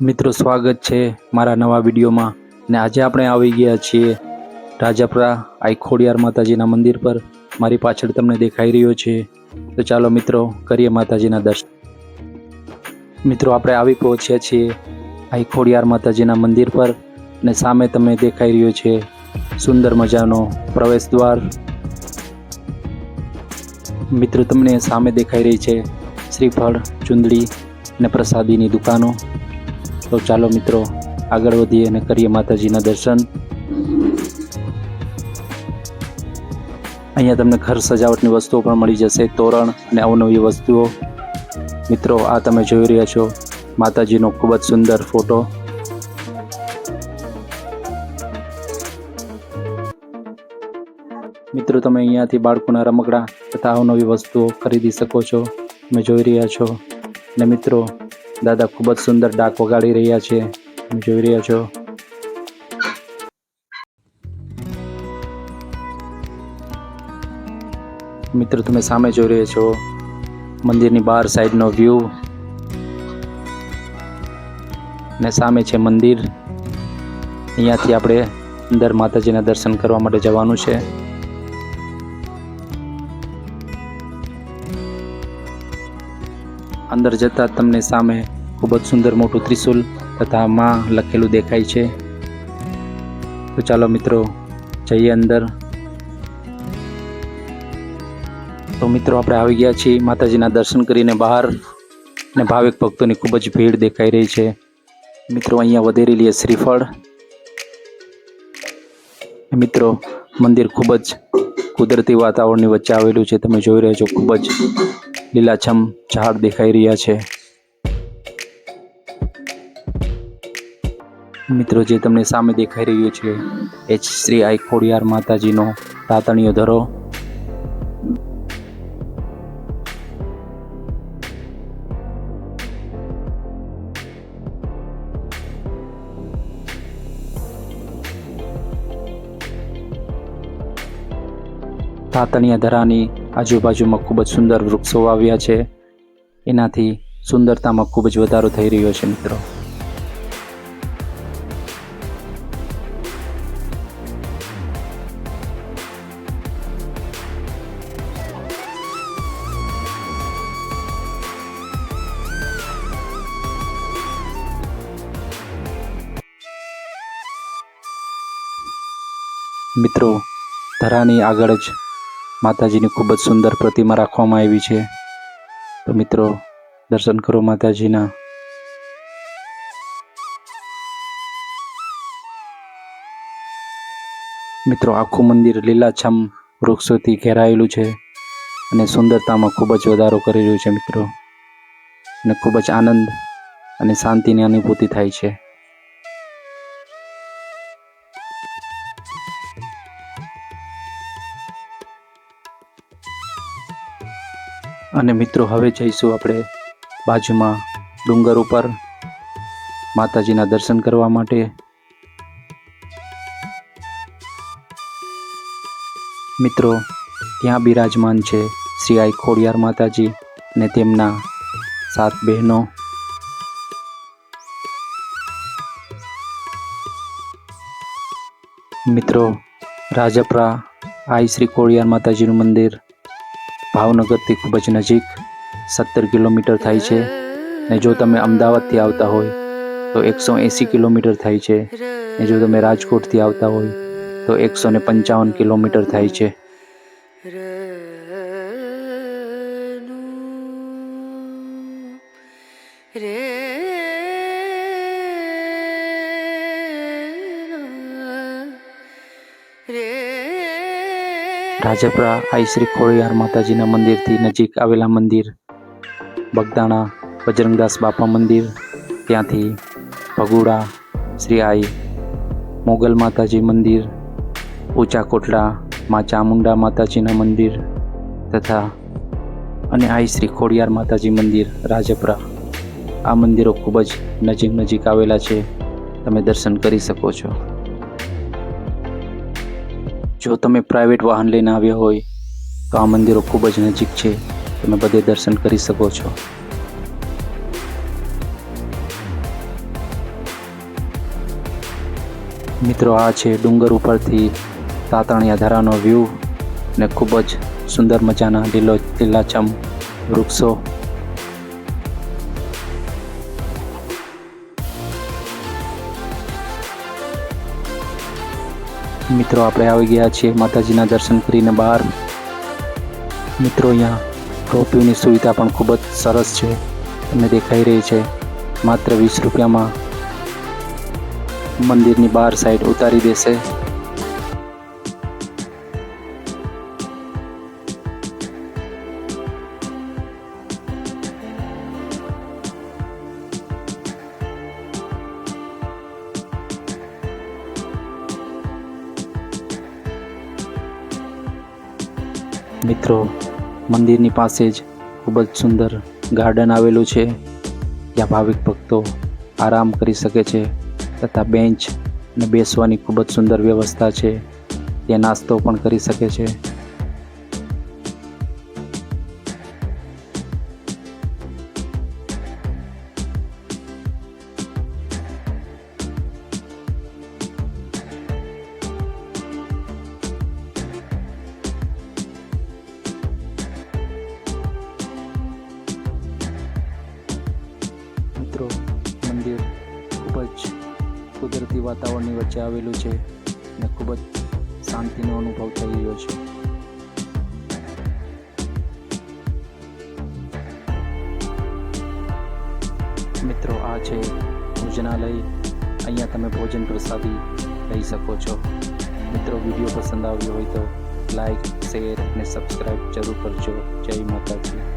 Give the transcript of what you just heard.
મિત્રો સ્વાગત છે મારા નવા વિડીયોમાં ને આજે આપણે આવી ગયા છીએ રાજાપુરા આઈ ખોડિયાર માતાજીના મંદિર પર। મારી પાછળ તમને દેખાઈ રહ્યો છે, તો ચાલો મિત્રો કરીએ માતાજીના દર્શન। મિત્રો આપણે આવી પહોંચ્યા છીએ આઈ ખોડિયાર માતાજીના મંદિર પર ને સામે તમને દેખાઈ રહ્યો છે સુંદર મજાનો પ્રવેશ દ્વાર। મિત્રો તમને સામે દેખાઈ રહી છે શ્રીફળ, ચુંદડી ને પ્રસાદીની દુકાનો। તો ચાલો મિત્રો આગળ વધીએ અને કરીએ માતાજીના દર્શન। અહીંયા તમને ઘર સજાવટની વસ્તુઓ પણ મળી જશે, તોરણ અને અવનવી વસ્તુઓ। મિત્રો આ તમે જોઈ રહ્યા છો માતાજીનો ખૂબ જ સુંદર ફોટો। મિત્રો તમે અહીંયાથી બાળકોના રમકડા તથા અવનવી વસ્તુઓ ખરીદી શકો છો, તમે જોઈ રહ્યા છો। અને મિત્રો દાદા ખૂબ જ સુંદર ડાક વગાડી રહ્યા છે, તમે જોઈ રહ્યા છો। મિત્રો તમે સામે જોઈ રહ્યા છો મંદિરની બહાર સાઈડનો વ્યૂ, ને સામે છે મંદિર। અહીંયાથી આપણે અંદર માતાજીના દર્શન કરવા માટે જવાનું છે। અંદર જતા તમને સામે ખૂબ જ સુંદર મોટું ત્રિશુલ તથા માં લખેલું દેખાય છે। તો ચાલો મિત્રો જઈએ અંદર। તો મિત્રો આપણે આવી ગયા છીએ માતાજીના દર્શન કરીને બહાર, ને ભાવિક ભક્તોની ખૂબ જ ભીડ દેખાઈ રહી છે। મિત્રો અહીંયા વધેરેલી શ્રીફળ। મિત્રો મંદિર ખૂબ જ કુદરતી વાતાવરણની વચ્ચે આવેલું છે, તમે જોઈ રહ્યા છો ખૂબ જ લીલાછમ ઝાડ દેખાઈ રહ્યા છે। મિત્રો જે તમને સામે દેખાઈ રહ્યું છે એ શ્રી આઈ ખોડિયાર માતાજીનો તાતણીયો ધરો। તાતણીયા ધરાની આજુબાજુમાં ખૂબ જ સુંદર વૃક્ષો વાવ્યા છે, એનાથી સુંદરતામાં ખૂબ જ વધારો થઈ રહ્યો છે। મિત્રો મિત્રો ધરાની આગળ જ માતાજીની ખૂબ જ સુંદર પ્રતિમા રાખવામાં આવી છે, તો મિત્રો દર્શન કરો માતાજીના। મિત્રો આખું મંદિર લીલાછમ વૃક્ષોથી ઘેરાયેલું છે અને સુંદરતામાં ખૂબ જ વધારો કરી રહ્યું છે મિત્રો, અને ખૂબ જ આનંદ અને શાંતિની અનુભૂતિ થાય છે। અને મિત્રો હવે જઈશું આપણે બાજુમાં ડુંગર ઉપર માતાજીના દર્શન કરવા માટે। મિત્રો ત્યાં બિરાજમાન છે શ્રી આઈ ખોડિયાર માતાજી અને તેમના 7 બહેનો। મિત્રો રાજાપુરા આઈ શ્રી ખોડિયાર માતાજીનું મંદિર ભાવનગરથી ખૂબ જ નજીક 17 કિલોમીટર થાય છે, ને જો તમે અમદાવાદથી આવતા હોય તો 180 કિલોમીટર થાય છે, ને જો તમે રાજકોટથી આવતા હોય તો 155 કિલોમીટર થાય છે। રાજાપુરા આઈ શ્રી ખોડિયાર માતાજીના મંદિરથી નજીક આવેલા મંદિર બગદાણા બજરંગદાસ બાપા મંદિર, ત્યાંથી ભગુડા શ્રી આઈ મોગલ માતાજી મંદિર, ઊંચા કોટડા માં ચામુંડા માતાજીના મંદિર તથા અને આઈ શ્રી ખોડિયાર માતાજી મંદિર રાજાપુરા, આ મંદિરો ખૂબ જ નજીક આવેલા છે, તમે દર્શન કરી શકો છો। જો તમે પ્રાઇવેટ વાહન લઈને આવ્યા હોય તો આ મંદિરો ખૂબ જ નજીક છે, તમે બધે દર્શન કરી શકો છો। મિત્રો આ છે ડુંગર ઉપરથી તાતણિયા ધરાનો વ્યૂ ને ખૂબ જ સુંદર મજાના લીલાછમ વૃક્ષો. મિત્રો આપણે આવી ગયા છીએ માતાજીના દર્શન કરીને બહાર. મિત્રો અહીંયા રોપવેની સુવિધા પણ ખૂબ જ સરસ છે, તમને દેખાઈ રહી છે. માત્ર 20 રૂપિયામાં મંદિરની બહાર સાઈડ ઉતારી દેશે. મિત્રો મંદિરની પાસે જ ખૂબ જ સુંદર ગાર્ડન આવેલું છે, જ્યાં ભાવિક ભક્તો આરામ કરી શકે છે તથા બેન્ચ અને બેસવાની ખૂબ જ સુંદર વ્યવસ્થા છે. ત્યાં નાસ્તો પણ કરી શકે છે. મિત્રો મંદિર ખૂબ જ કુદરતી વાતાવરણની વચ્ચે આવેલું છે અને ખૂબ જ શાંતિનો અનુભવ થઈ રહ્યો છે. મિત્રો આ છે ભોજનાલય. અહીંયા તમે ભોજન પ્રસાદી લઈ શકો છો. મિત્રો વિડીયો પસંદ આવ્યો હોય તો લાઈક, શેર અને સબસ્ક્રાઈબ જરૂર કરજો. જય માતાજી.